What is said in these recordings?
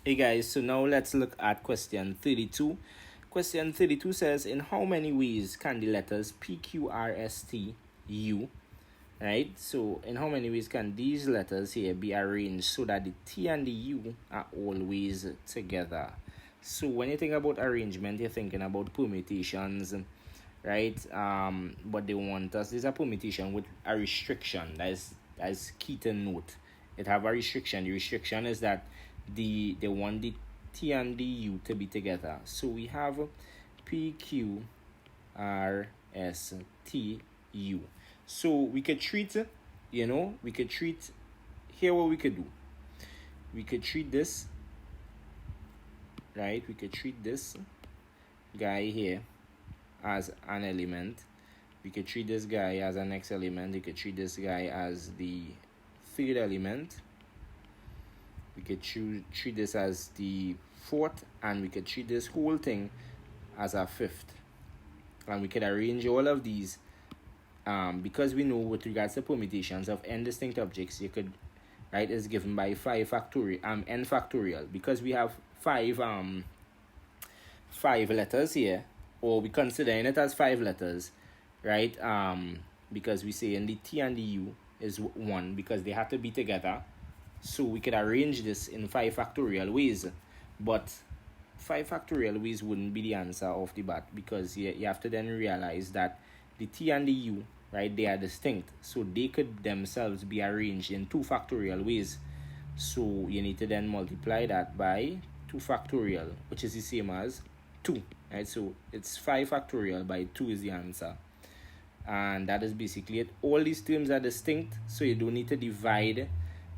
Hey guys, so now let's look at question 32. Question 32 says, in how many ways can the letters P, Q, R, S, T, U, right? So in how many ways can these letters here be arranged so that the T and the U are always together? So when you think about arrangement, you're thinking about permutations, right? But they want us, there's a permutation with a restriction. That's key to note. It have a restriction. The restriction is that they want the T and the U to be together. So we have P, Q, R, S, T, U. So we could treat, we could treat, here what we could do. We could treat this, right? We could treat this guy here as an element. We could treat this guy as an next element. We could treat this guy as the third element. We could treat this as the fourth, and we could treat this whole thing as a fifth. And we could arrange all of these because we know with regards to permutations of n distinct objects, you could write is given by 5 factorial n factorial, because we have five letters here, or we considering it as 5 letters, right? Because we say in the T and the U is 1 because they have to be together. So we could arrange this in 5 factorial ways, but 5 factorial ways wouldn't be the answer off the bat, because you have to then realize that the T and the U, right, they are distinct, so they could themselves be arranged in 2 factorial ways. So you need to then multiply that by 2 factorial, which is the same as 2, right? So it's 5 factorial by 2 is the answer, and that is basically it. All these terms are distinct, so you don't need to divide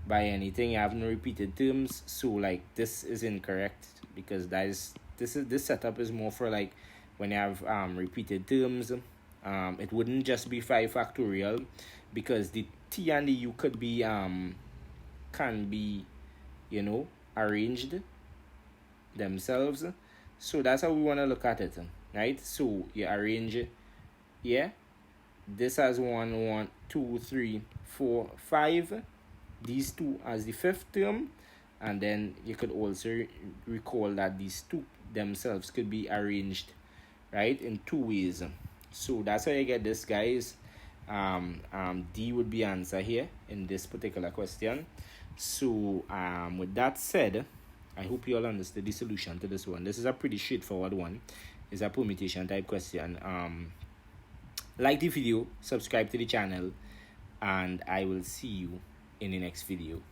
by anything. You have no repeated terms, so like this is incorrect, because this setup is more for like when you have repeated terms. It wouldn't just be 5 factorial, because the T and the U could be can be arranged themselves. So that's how we want to look at it, right? So you arrange this as 1, 2, 3, 4, 5, these 2 as the 5th term, and then you could also recall that these 2 themselves could be arranged, right, in 2 ways. So that's how you get this, guys. D would be answer here in this particular question. So with that said, I hope you all understood the solution to this one. This is a pretty straightforward one. It's a permutation type question. Like the video, subscribe to the channel, and I will see you in the next video.